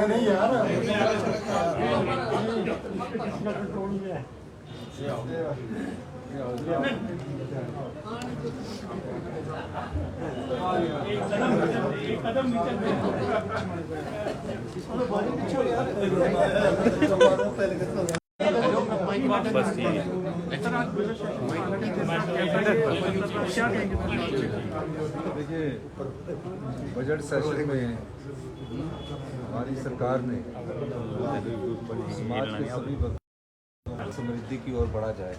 नहीं यार देखिए, बजट सेशन में हमारी सरकार ने समाज के सभी वर्गों को समृद्धि की ओर बढ़ा जाए,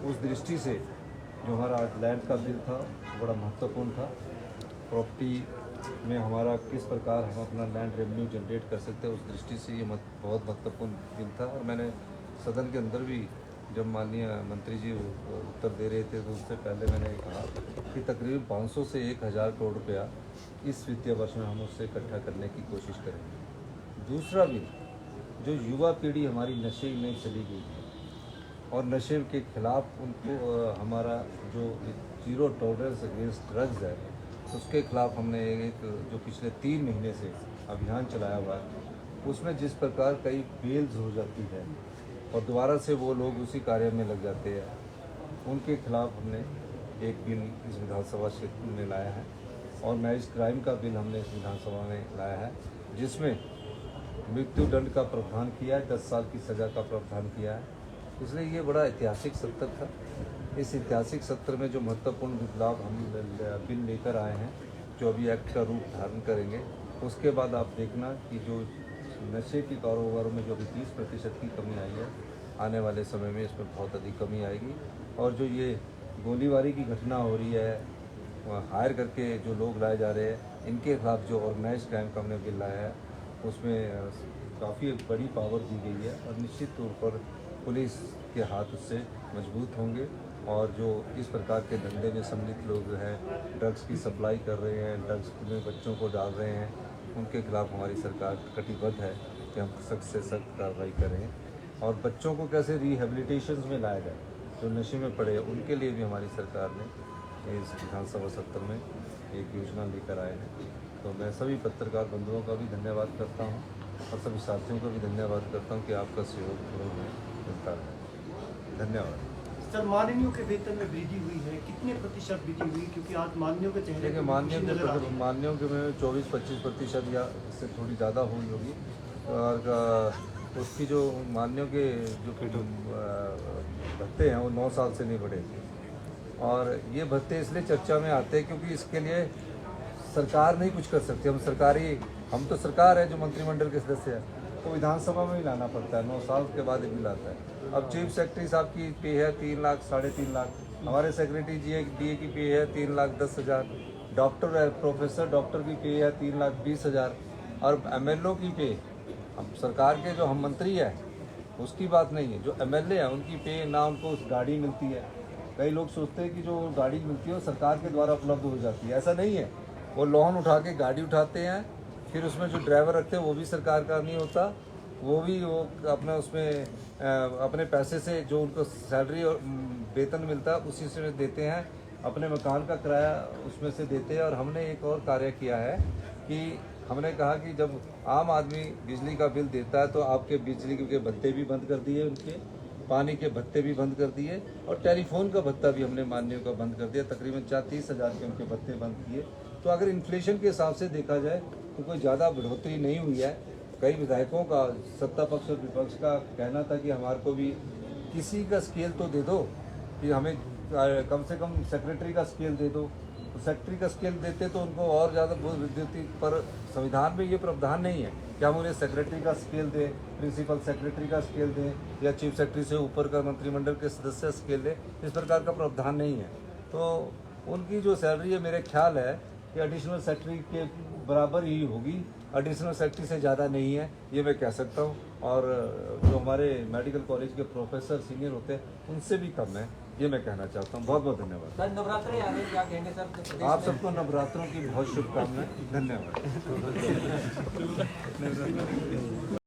उस दृष्टि से जो हमारा लैंड का बिल था बड़ा महत्वपूर्ण था। प्रॉपर्टी में हमारा किस प्रकार हम अपना लैंड रेवेन्यू जनरेट कर सकते हैं, उस दृष्टि से ये बहुत महत्वपूर्ण बिल था। और मैंने सदन के अंदर भी जब माननीय मंत्री जी उत्तर दे रहे थे तो उससे पहले मैंने कहा कि तकरीबन 500 से 1000 करोड़ रुपया इस वित्तीय वर्ष में हम उससे इकट्ठा करने की कोशिश करेंगे। दूसरा बिल, जो युवा पीढ़ी हमारी नशे में चली गई है और नशे के खिलाफ उनको हमारा जो जीरो टॉलरेंस अगेंस्ट ड्रग्स है, उसके खिलाफ हमने एक जो पिछले 3 महीने से अभियान चलाया हुआ है, उसमें जिस प्रकार कई बेल्स हो जाती है और दोबारा से वो लोग उसी कार्य में लग जाते हैं, उनके खिलाफ हमने एक बिल इस विधानसभा क्षेत्र में लाया है। और मैरिज क्राइम का बिल हमने इस विधानसभा में लाया है, जिसमें मृत्यु दंड का प्रावधान किया है, 10 साल की सज़ा का प्रावधान किया है। इसलिए ये बड़ा ऐतिहासिक सत्र था। इस ऐतिहासिक सत्र में जो महत्वपूर्ण बदलाव हम बिल लेकर आए हैं, जो अभी एक्ट का रूप धारण करेंगे, उसके बाद आप देखना कि जो नशे के कारोबारों में जो अभी 30% की कमी आई है, आने वाले समय में इसमें बहुत अधिक कमी आएगी। और जो ये गोलीबारी की घटना हो रही है, हायर करके जो लोग लाए जा रहे हैं, इनके खिलाफ जो ऑर्गेनाइज क्राइम का हमने बिल लाया है, उसमें काफ़ी बड़ी पावर दी गई है और निश्चित तौर पर पुलिस के हाथ उससे मजबूत होंगे। और जो इस प्रकार के धंधे में सम्मिलित लोग हैं, ड्रग्स की सप्लाई कर रहे हैं, ड्रग्स में बच्चों को डाल रहे हैं, उनके खिलाफ हमारी सरकार कटिबद्ध है कि हम सख्त से सख्त कार्रवाई करें। और बच्चों को कैसे रिहेबिलिटेशन में लाया जाए, जो नशे में पड़े, उनके लिए भी हमारी सरकार ने इस विधानसभा सत्र में एक योजना लेकर आए हैं। तो मैं सभी पत्रकार बंधुओं का भी धन्यवाद करता हूँ और सभी साथियों का भी धन्यवाद करता हूँ कि आपका सहयोग हमें मिलता है। धन्यवाद। सर, माननीयों के वेतन में वृद्धि हुई है, कितने प्रतिशत वृद्धि हुई? क्योंकि आज माननीयों के चेहरे देखिए, माननीयों के में 24-25% या इससे थोड़ी ज़्यादा हुई होगी। और उसकी जो माननीयों के जो भत्ते हैं वो 9 साल से नहीं बढ़े। और ये भत्ते इसलिए चर्चा में आते हैं क्योंकि इसके लिए सरकार नहीं कुछ कर सकती। हम तो सरकार है जो मंत्रिमंडल के सदस्य हैं, तो विधानसभा में ही लाना पड़ता है। 9 साल के बाद एक बिल आता है। अब चीफ सेक्रेटरी साहब की पे है 3 लाख, 3.5 लाख। हमारे सेक्रेटरी DA की पे है 3,10,000। डॉक्टर प्रोफेसर डॉक्टर की पे है 3,20,000। और MLO की पे, हम सरकार के जो हम मंत्री हैं उसकी बात नहीं है, जो MLA हैं उनकी पे ना उनको गाड़ी मिलती है। कई लोग सोचते हैं कि जो गाड़ी मिलती है वो सरकार के द्वारा उपलब्ध हो जाती है, ऐसा नहीं है। वो लोन उठा के गाड़ी उठाते हैं, फिर उसमें जो ड्राइवर रखते हैं वो भी सरकार का नहीं होता, वो अपना उसमें अपने पैसे से जो उनको सैलरी और वेतन मिलता है उसी से देते हैं, अपने मकान का किराया उसमें से देते हैं। और हमने एक और कार्य किया है कि हमने कहा कि जब आम आदमी बिजली का बिल देता है तो आपके बिजली के भत्ते भी बंद कर दिए, उनके पानी के भत्ते भी बंद कर दिए और टेलीफोन का भत्ता भी हमने माननीयों का बंद कर दिया। तकरीबन 30,000 के उनके भत्ते बंद किए। तो अगर इन्फ्लेशन के हिसाब से देखा जाए तो कोई ज़्यादा बढ़ोतरी नहीं हुई है। कई विधायकों का, सत्ता पक्ष और विपक्ष का कहना था कि हमारे को भी किसी का स्केल तो दे दो, कि हमें कम से कम सेक्रेटरी का स्केल दे दो। तो सेक्रेटरी का स्केल देते तो उनको और ज़्यादा वृद्धि होती, पर संविधान में ये प्रावधान नहीं है कि हम उन्हें सेक्रेटरी का स्केल दें, प्रिंसिपल सेक्रेटरी का स्केल दें या चीफ सेक्रेटरी से ऊपर का मंत्रिमंडल के सदस्य स्केल दें। इस प्रकार का प्रावधान नहीं है। तो उनकी जो सैलरी है, मेरे ख्याल है कि एडिशनल सेक्रेटरी के बराबर ही होगी, एडिशनल सेक्रेटरी से ज़्यादा नहीं है, ये मैं कह सकता हूँ। और जो हमारे मेडिकल कॉलेज के प्रोफेसर सीनियर होते हैं उनसे भी कम है, ये मैं कहना चाहता हूँ। बहुत बहुत धन्यवाद। सर, नवरात्रि आ रहे, क्या कहेंगे सर? आप सबको नवरात्रों की बहुत शुभकामनाएं। धन्यवाद।